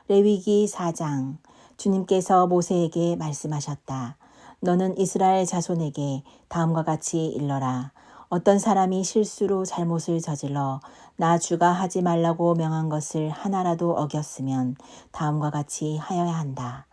레위기 4장. 주님께서 모세에게 말씀하셨다. 너는 이스라엘 자손에게 다음과 같이 일러라. 어떤 사람이 실수로 잘못을 저질러 나 주가 하지 말라고 명한 것을 하나라도 어겼으면 다음과 같이 하여야 한다.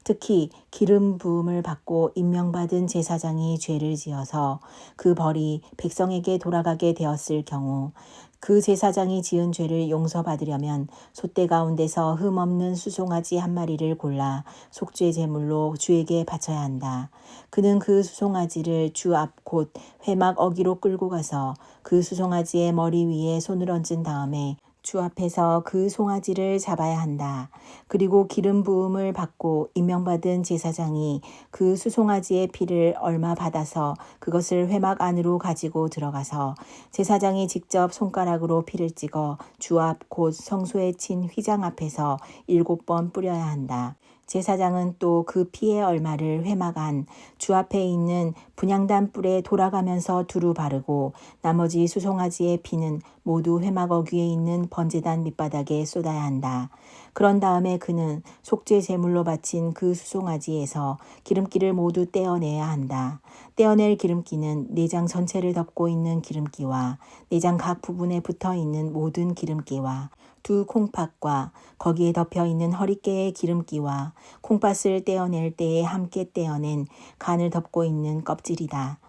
특히 기름 부음을 받고 임명받은 제사장이 죄를 지어서 그 벌이 백성에게 돌아가게 되었을 경우 그 제사장이 지은 죄를 용서받으려면 솥대 가운데서 흠없는 수송아지 한 마리를 골라 속죄 제물로 주에게 바쳐야 한다. 그는 그 수송아지를 주 앞 곧 회막 어기로 끌고 가서 그 수송아지의 머리 위에 손을 얹은 다음에 주 앞에서 그 송아지를 잡아야 한다. 그리고 기름 부음을 받고 임명받은 제사장이 그 수송아지의 피를 얼마 받아서 그것을 회막 안으로 가지고 들어가서 제사장이 직접 손가락으로 피를 찍어 주 앞 곧 성소에 친 휘장 앞에서 7번 뿌려야 한다. 제사장은 또 그 피의 얼마를 회막 안 주 앞에 있는 분향단 뿔에 돌아가면서 두루 바르고 나머지 수송아지의 피는 모두 회막 어귀에 있는 번제단 밑바닥에 쏟아야 한다. 그런 다음에 그는 속죄 제물로 바친 그 수송아지에서 기름기를 모두 떼어내야 한다. 떼어낼 기름기는 내장 전체를 덮고 있는 기름기와 내장 각 부분에 붙어 있는 모든 기름기와 두 콩팥과 거기에 덮여 있는 허리깨의 기름기와 콩팥을 떼어낼 때에 함께 떼어낸 간을 덮고 있는 껍질이다.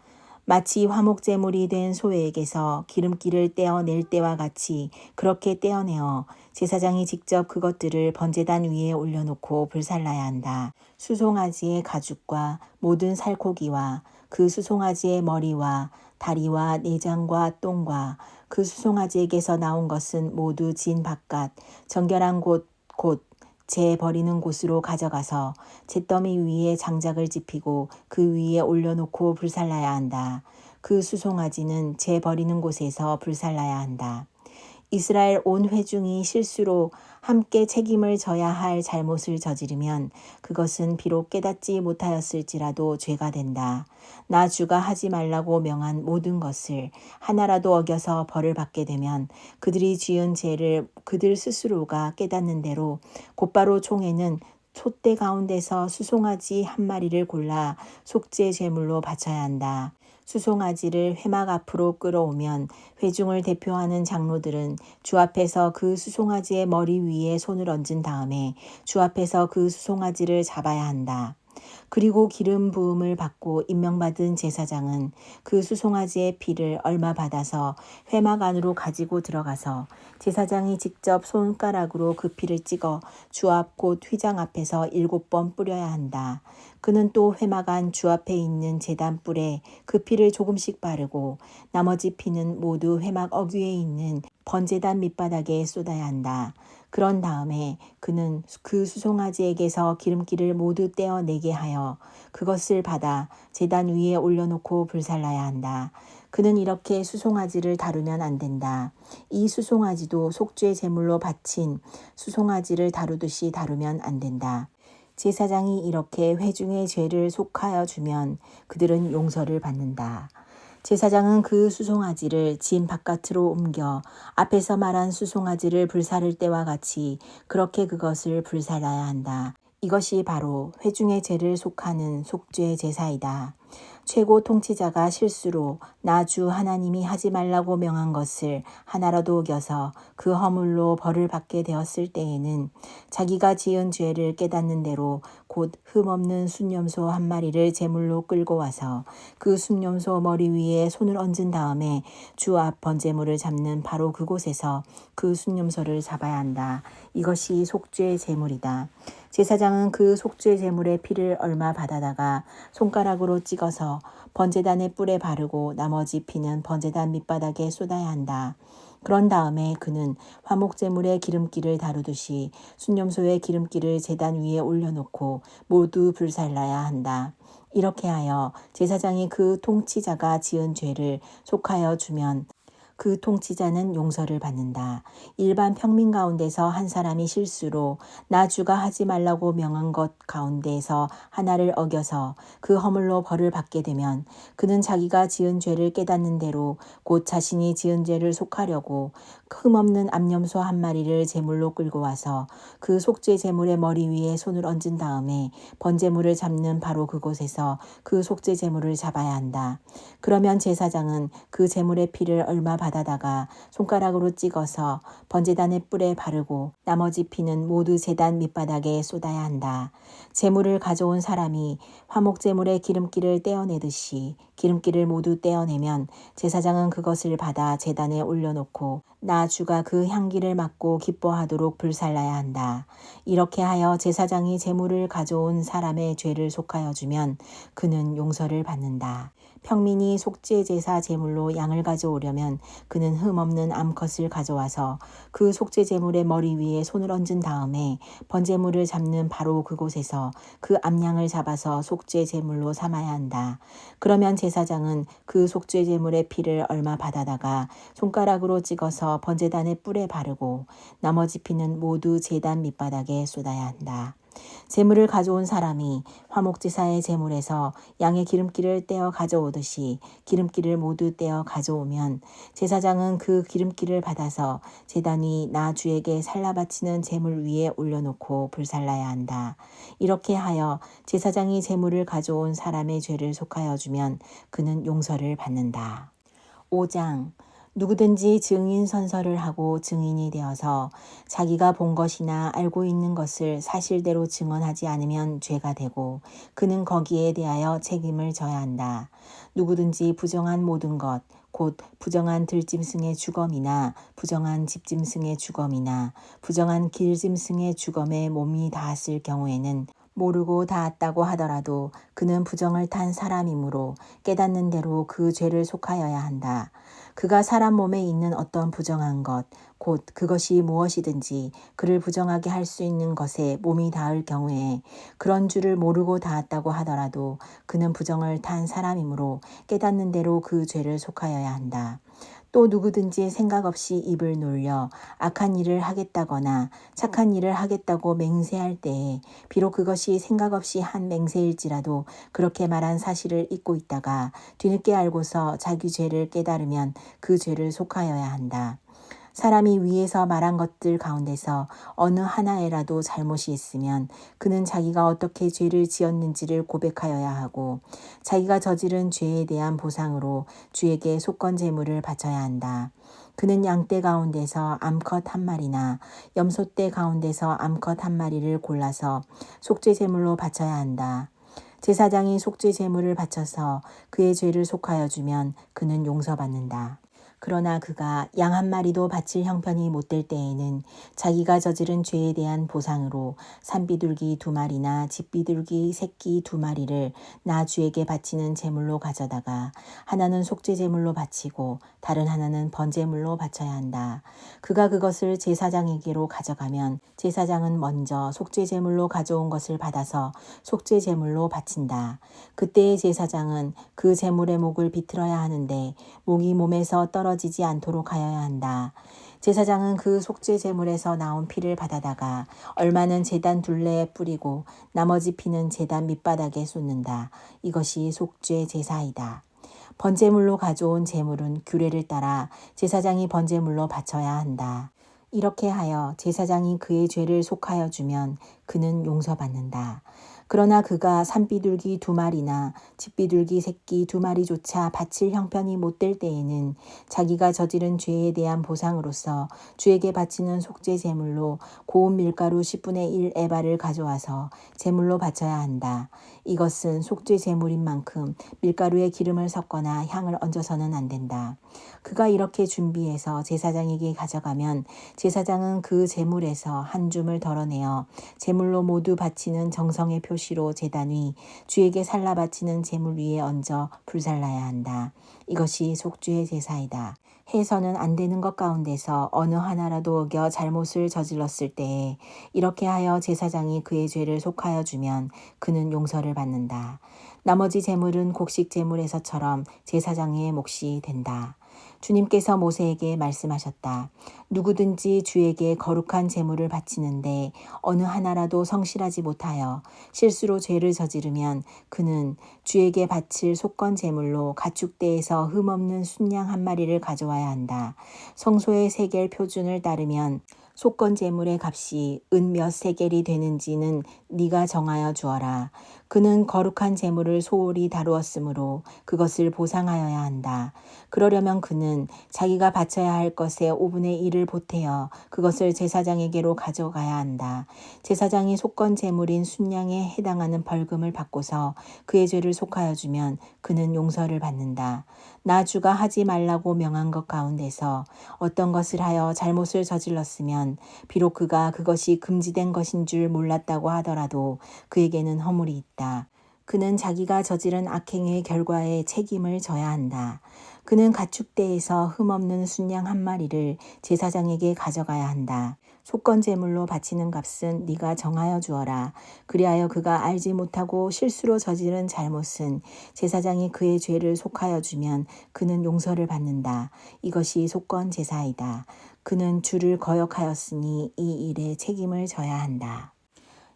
마치 화목제물이 된 소에게서 기름기를 떼어낼 때와 같이 그렇게 떼어내어 제사장이 직접 그것들을 번제단 위에 올려놓고 불살라야 한다. 수송아지의 가죽과 모든 살코기와 그 수송아지의 머리와 다리와 내장과 똥과 그 수송아지에게서 나온 것은 모두 진 바깥 정결한 곳 곧 재 버리는 곳으로 가져가서 잿더미 위에 장작을 지피고 그 위에 올려놓고 불살라야 한다. 그 수송아지는 재 버리는 곳에서 불살라야 한다. 이스라엘 온 회중이 실수로 함께 책임을 져야 할 잘못을 저지르면 그것은 비록 깨닫지 못하였을지라도 죄가 된다. 나 주가 하지 말라고 명한 모든 것을 하나라도 어겨서 벌을 받게 되면 그들이 지은 죄를 그들 스스로가 깨닫는 대로 곧바로 총회는 솥대 가운데서 수송아지 한 마리를 골라 속죄 제물로 바쳐야 한다. 수송아지를 회막 앞으로 끌어오면 회중을 대표하는 장로들은 주 앞에서 그 수송아지의 머리 위에 손을 얹은 다음에 주 앞에서 그 수송아지를 잡아야 한다. 그리고 기름 부음을 받고 임명받은 제사장은 그 수송아지의 피를 얼마 받아서 회막 안으로 가지고 들어가서 제사장이 직접 손가락으로 그 피를 찍어 주 앞 곧 휘장 앞에서 7번 뿌려야 한다. 그는 또 회막 안 주 앞에 있는 제단 뿔에 그 피를 조금씩 바르고 나머지 피는 모두 회막 어귀에 있는 번제단 밑바닥에 쏟아야 한다. 그런 다음에 그는 그 수송아지에게서 기름기를 모두 떼어내게 하여 그것을 받아 제단 위에 올려놓고 불살라야 한다. 그는 이렇게 수송아지를 다루면 안 된다. 이 수송아지도 속죄 제물로 바친 수송아지를 다루듯이 다루면 안 된다. 제사장이 이렇게 회중의 죄를 속하여 주면 그들은 용서를 받는다. 제사장은 그 수송아지를 진 바깥으로 옮겨 앞에서 말한 수송아지를 불사를 때와 같이 그렇게 그것을 불살라야 한다. 이것이 바로 회중의 죄를 속하는 속죄 제사이다. 최고 통치자가 실수로 나 주 하나님이 하지 말라고 명한 것을 하나라도 어겨서 그 허물로 벌을 받게 되었을 때에는 자기가 지은 죄를 깨닫는 대로 곧 흠없는 순염소 한 마리를 제물로 끌고 와서 그 순염소 머리 위에 손을 얹은 다음에 주 앞 번제물을 잡는 바로 그곳에서 그 순염소를 잡아야 한다. 이것이 속죄 제물이다. 제사장은 그 속죄 제물의 피를 얼마 받아다가 손가락으로 찍어서 번제단의 뿔에 바르고 나머지 피는 번제단 밑바닥에 쏟아야 한다. 그런 다음에 그는 화목제물의 기름기를 다루듯이 순염소의 기름기를 제단 위에 올려놓고 모두 불살라야 한다. 이렇게 하여 제사장이 그 통치자가 지은 죄를 속하여 주면 그 통치자는 용서를 받는다. 일반 평민 가운데서 한 사람이 실수로 나 주가 하지 말라고 명한 것 가운데에서 하나를 어겨서 그 허물로 벌을 받게 되면 그는 자기가 지은 죄를 깨닫는 대로 곧 자신이 지은 죄를 속하려고 흠없는 암염소 한 마리를 제물로 끌고 와서 그 속죄 제물의 머리 위에 손을 얹은 다음에 번제물을 잡는 바로 그곳에서 그 속죄 제물을 잡아야 한다. 그러면 제사장은 그 제물의 피를 얼마 받아다가 손가락으로 찍어서 번제단의 뿔에 바르고 나머지 피는 모두 제단 밑바닥에 쏟아야 한다. 제물을 가져온 사람이 화목 제물의 기름기를 떼어내듯이 기름기를 모두 떼어내면 제사장은 그것을 받아 제단에 올려놓고 나 주가 그 향기를 맡고 기뻐하도록 불살라야 한다. 이렇게 하여 제사장이 제물을 가져온 사람의 죄를 속하여 주면 그는 용서를 받는다. 평민이 속죄 제사 제물로 양을 가져오려면 그는 흠없는 암컷을 가져와서 그 속죄 제물의 머리 위에 손을 얹은 다음에 번제물을 잡는 바로 그곳에서 그 암양을 잡아서 속죄 제물로 삼아야 한다. 그러면 제사장은 그 속죄 제물의 피를 얼마 받아다가 손가락으로 찍어서 번제단의 뿔에 바르고 나머지 피는 모두 제단 밑바닥에 쏟아야 한다. 제물을 가져온 사람이 화목제사의 제물에서 양의 기름기를 떼어 가져오듯이 기름기를 모두 떼어 가져오면 제사장은 그 기름기를 받아서 제단 위 나 주에게 살라 바치는 제물 위에 올려놓고 불살라야 한다. 이렇게 하여 제사장이 제물을 가져온 사람의 죄를 속하여 주면 그는 용서를 받는다. 5장 누구든지 증인 선서를 하고 증인이 되어서 자기가 본 것이나 알고 있는 것을 사실대로 증언하지 않으면 죄가 되고 그는 거기에 대하여 책임을 져야 한다. 누구든지 부정한 모든 것, 곧 부정한 들짐승의 주검이나 부정한 집짐승의 주검이나 부정한 길짐승의 주검에 몸이 닿았을 경우에는 모르고 닿았다고 하더라도 그는 부정을 탄 사람이므로 깨닫는 대로 그 죄를 속하여야 한다. 그가 사람 몸에 있는 어떤 부정한 것, 곧 그것이 무엇이든지 그를 부정하게 할 수 있는 것에 몸이 닿을 경우에 그런 줄을 모르고 닿았다고 하더라도 그는 부정을 탄 사람이므로 깨닫는 대로 그 죄를 속하여야 한다. 또 누구든지 생각 없이 입을 놀려 악한 일을 하겠다거나 착한 일을 하겠다고 맹세할 때에 비록 그것이 생각 없이 한 맹세일지라도 그렇게 말한 사실을 잊고 있다가 뒤늦게 알고서 자기 죄를 깨달으면 그 죄를 속하여야 한다. 사람이 위에서 말한 것들 가운데서 어느 하나에라도 잘못이 있으면 그는 자기가 어떻게 죄를 지었는지를 고백하여야 하고 자기가 저지른 죄에 대한 보상으로 주에게 속건 제물을 바쳐야 한다. 그는 양떼 가운데서 암컷 한 마리나 염소떼 가운데서 암컷 한 마리를 골라서 속죄 제물로 바쳐야 한다. 제사장이 속죄 제물을 바쳐서 그의 죄를 속하여 주면 그는 용서받는다. 그러나 그가 양 한 마리도 바칠 형편이 못 될 때에는 자기가 저지른 죄에 대한 보상으로 산비둘기 2마리나 집비둘기 새끼 2마리를 나 주에게 바치는 제물로 가져다가 하나는 속죄 제물로 바치고 다른 하나는 번제물로 바쳐야 한다. 그가 그것을 제사장에게로 가져가면 제사장은 먼저 속죄 제물로 가져온 것을 받아서 속죄 제물로 바친다. 그때의 제사장은 그 제물의 목을 비틀어야 하는데 목이 몸에서 떨어지지 않도록 하여야 한다. 제사장은 그 속죄 제물에서 나온 피를 받아다가 얼마는 제단 둘레에 뿌리고 나머지 피는 제단 밑바닥에 쏟는다. 이것이 속죄 제사이다. 번제물로 가져온 제물은 규례를 따라 제사장이 번제물로 바쳐야 한다. 이렇게 하여 제사장이 그의 죄를 속하여 주면 그는 용서받는다. 그러나 그가 산비둘기 2마리나 집비둘기 새끼 2마리조차 바칠 형편이 못 될 때에는 자기가 저지른 죄에 대한 보상으로서 주에게 바치는 속죄 제물로 고운 밀가루 10분의 1 에바를 가져와서 제물로 바쳐야 한다. 이것은 속죄 제물인 만큼 밀가루에 기름을 섞거나 향을 얹어서는 안 된다. 그가 이렇게 준비해서 제사장에게 가져가면 제사장은 그 제물에서 한 줌을 덜어내어 제물로 모두 바치는 정성의 표시로 제단 위 주에게 살라 바치는 제물 위에 얹어 불살라야 한다. 이것이 속죄의 제사이다. 해서는 안 되는 것 가운데서 어느 하나라도 어겨 잘못을 저질렀을 때에 이렇게 하여 제사장이 그의 죄를 속하여 주면 그는 용서를 받는다. 나머지 제물은 곡식 제물에서처럼 제사장의 몫이 된다. 주님께서 모세에게 말씀하셨다. 누구든지 주에게 거룩한 제물을 바치는데 어느 하나라도 성실하지 못하여 실수로 죄를 저지르면 그는 주에게 바칠 속건 제물로 가축대에서 흠없는 순양 한 마리를 가져와야 한다. 성소의 세겔 표준을 따르면 속건 제물의 값이 은 몇 세겔이 되는지는 네가 정하여 주어라. 그는 거룩한 제물을 소홀히 다루었으므로 그것을 보상하여야 한다. 그러려면 그는 자기가 바쳐야 할 것의 5분의 1을 보태어 그것을 제사장에게로 가져가야 한다. 제사장이 속건 제물인 순양에 해당하는 벌금을 받고서 그의 죄를 속하여 주면 그는 용서를 받는다. 나 주가 하지 말라고 명한 것 가운데서 어떤 것을 하여 잘못을 저질렀으면 비록 그가 그것이 금지된 것인 줄 몰랐다고 하더라도 그에게는 허물이 있다. 그는 자기가 저지른 악행의 결과에 책임을 져야 한다. 그는 가축대에서 흠없는 순양 한 마리를 제사장에게 가져가야 한다. 속건 제물로 바치는 값은 네가 정하여 주어라. 그리하여 그가 알지 못하고 실수로 저지른 잘못은 제사장이 그의 죄를 속하여 주면 그는 용서를 받는다. 이것이 속건 제사이다. 그는 주를 거역하였으니 이 일에 책임을 져야 한다.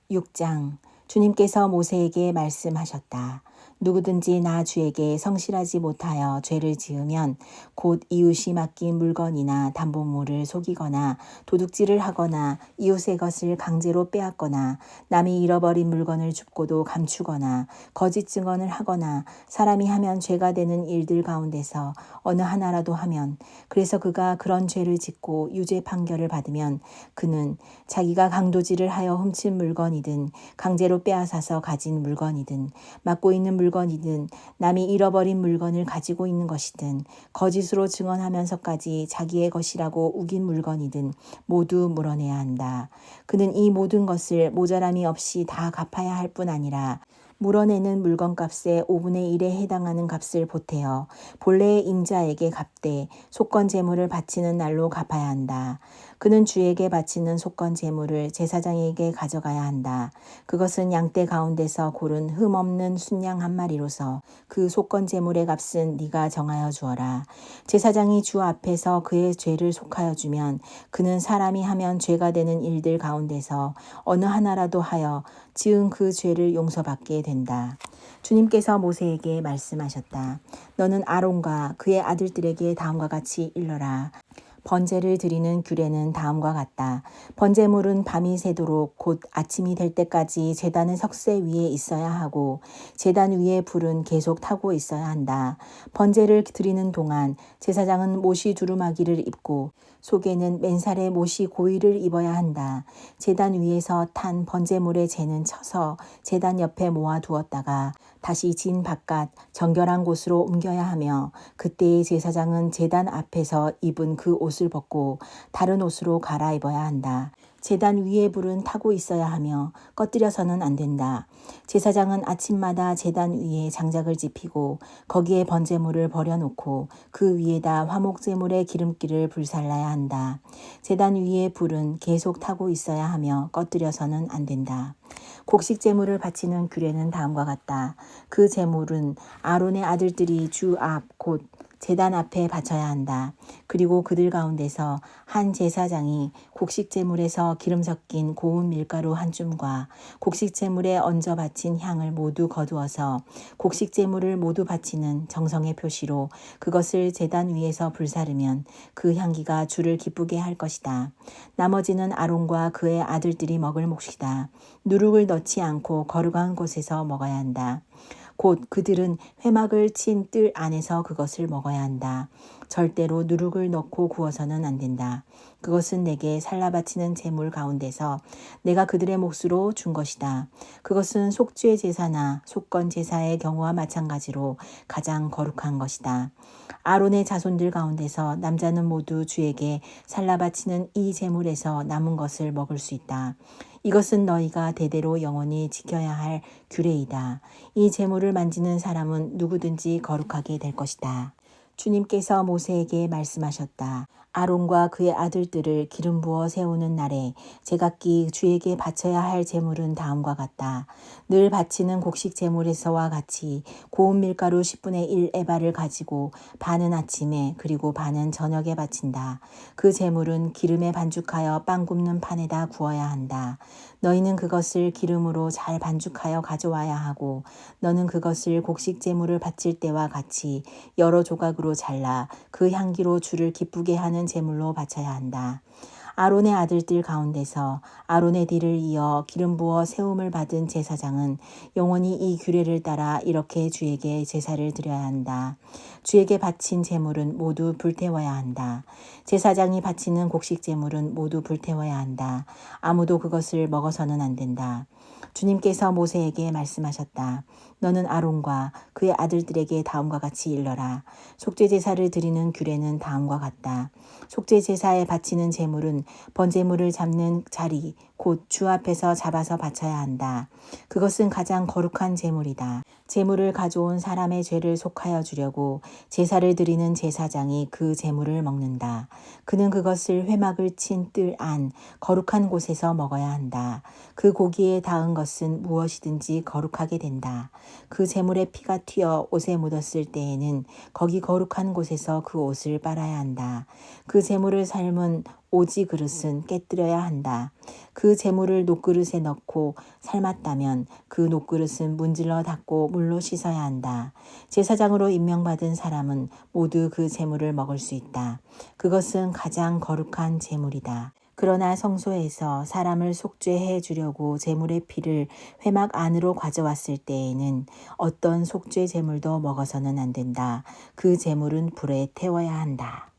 6장 주님께서 모세에게 말씀하셨다. 누구든지 나 주에게 성실하지 못하여 죄를 지으면 곧 이웃이 맡긴 물건이나 담보물을 속이거나 도둑질을 하거나 이웃의 것을 강제로 빼앗거나 남이 잃어버린 물건을 줍고도 감추거나 거짓 증언을 하거나 사람이 하면 죄가 되는 일들 가운데서 어느 하나라도 하면 그래서 그가 그런 죄를 짓고 유죄 판결을 받으면 그는 자기가 강도질을 하여 훔친 물건이든 강제로 빼앗아서 가진 물건이든 맡고 있는 물건이든 남이 잃어버린 물건을 가지고 있는 것이든 거짓으로 증언하면서까지 자기의 것이라고 우긴 물건이든 모두 물어내야 한다. 그는 이 모든 것을 모자람이 없이 다 갚아야 할 뿐 아니라 물어내는 물건값의 5분의 1에 해당하는 값을 보태어 본래의 임자에게 갚되 속건 제물을 바치는 날로 갚아야 한다. 그는 주에게 바치는 속건 제물을 제사장에게 가져가야 한다. 그것은 양떼 가운데서 고른 흠없는 순양 한 마리로서 그 속건 제물의 값은 네가 정하여 주어라. 제사장이 주 앞에서 그의 죄를 속하여 주면 그는 사람이 하면 죄가 되는 일들 가운데서 어느 하나라도 하여 지은 그 죄를 용서받게 된다. 주님께서 모세에게 말씀하셨다. 너는 아론과 그의 아들들에게 다음과 같이 일러라. 번제를 드리는 규례는 다음과 같다. 번제물은 밤이 새도록 곧 아침이 될 때까지 제단의 석쇠 위에 있어야 하고 제단 위에 불은 계속 타고 있어야 한다. 번제를 드리는 동안 제사장은 못이 두루마기를 입고 속에는 맨살에 못이 고이를 입어야 한다. 제단 위에서 탄 번제물의 재는 쳐서 제단 옆에 모아 두었다가 다시 진 바깥 정결한 곳으로 옮겨야 하며 그때의 제사장은 제단 앞에서 입은 그 옷을 벗고 다른 옷으로 갈아입어야 한다. 제단 위에 불은 타고 있어야 하며 꺼뜨려서는 안 된다. 제사장은 아침마다 제단 위에 장작을 지피고 거기에 번제물을 버려놓고 그 위에다 화목제물의 기름기를 불살라야 한다. 제단 위에 불은 계속 타고 있어야 하며 꺼뜨려서는 안 된다. 곡식제물을 바치는 규례는 다음과 같다. 그 제물은 아론의 아들들이 주 앞 곧 제단 앞에 바쳐야 한다. 그리고 그들 가운데서 한 제사장이 곡식제물에서 기름 섞인 고운 밀가루 한 줌과 곡식제물에 얹어 바친 향을 모두 거두어서 곡식제물을 모두 바치는 정성의 표시로 그것을 제단 위에서 불사르면 그 향기가 주를 기쁘게 할 것이다. 나머지는 아론과 그의 아들들이 먹을 몫이다. 누룩을 넣지 않고 거룩한 곳에서 먹어야 한다. 곧 그들은 회막을 친 뜰 안에서 그것을 먹어야 한다. 절대로 누룩을 넣고 구워서는 안 된다. 그것은 내게 살라 바치는 제물 가운데서 내가 그들의 몫으로 준 것이다. 그것은 속죄 제사나 속건 제사의 경우와 마찬가지로 가장 거룩한 것이다. 아론의 자손들 가운데서 남자는 모두 주에게 살라 바치는 이 제물에서 남은 것을 먹을 수 있다. 이것은 너희가 대대로 영원히 지켜야 할 규례이다. 이 제물을 만지는 사람은 누구든지 거룩하게 될 것이다. 주님께서 모세에게 말씀하셨다. 아론과 그의 아들들을 기름 부어 세우는 날에 제각기 주에게 바쳐야 할 제물은 다음과 같다. 늘 바치는 곡식 제물에서와 같이 고운 밀가루 10분의 1 에바를 가지고 반은 아침에 그리고 반은 저녁에 바친다. 그 제물은 기름에 반죽하여 빵 굽는 판에다 구워야 한다. 너희는 그것을 기름으로 잘 반죽하여 가져와야 하고 너는 그것을 곡식 제물을 바칠 때와 같이 여러 조각으로 잘라 그 향기로 주를 기쁘게 하는 제물로 바쳐야 한다. 아론의 아들들 가운데서 아론의 뒤를 이어 기름 부어 세움을 받은 제사장은 영원히 이 규례를 따라 이렇게 주에게 제사를 드려야 한다. 주에게 바친 제물은 모두 불태워야 한다. 제사장이 바치는 곡식 제물은 모두 불태워야 한다. 아무도 그것을 먹어서는 안 된다. 주님께서 모세에게 말씀하셨다. 너는 아론과 그의 아들들에게 다음과 같이 일러라. 속죄 제사를 드리는 규례는 다음과 같다. 속죄 제사에 바치는 제물은 번제물을 잡는 자리 곧 주 앞에서 잡아서 바쳐야 한다. 그것은 가장 거룩한 제물이다. 제물을 가져온 사람의 죄를 속하여 주려고 제사를 드리는 제사장이 그 제물을 먹는다. 그는 그것을 회막을 친 뜰 안 거룩한 곳에서 먹어야 한다. 그 고기에 닿은 것은 무엇이든지 거룩하게 된다. 그 제물의 피가 튀어 옷에 묻었을 때에는 거기 거룩한 곳에서 그 옷을 빨아야 한다. 그 제물을 삶은 오지 그릇은 깨뜨려야 한다. 그 제물을 녹그릇에 넣고 삶았다면 그 녹그릇은 문질러 닦고 물로 씻어야 한다. 제사장으로 임명받은 사람은 모두 그 제물을 먹을 수 있다. 그것은 가장 거룩한 제물이다. 그러나 성소에서 사람을 속죄해 주려고 제물의 피를 회막 안으로 가져왔을 때에는 어떤 속죄 제물도 먹어서는 안 된다. 그 제물은 불에 태워야 한다.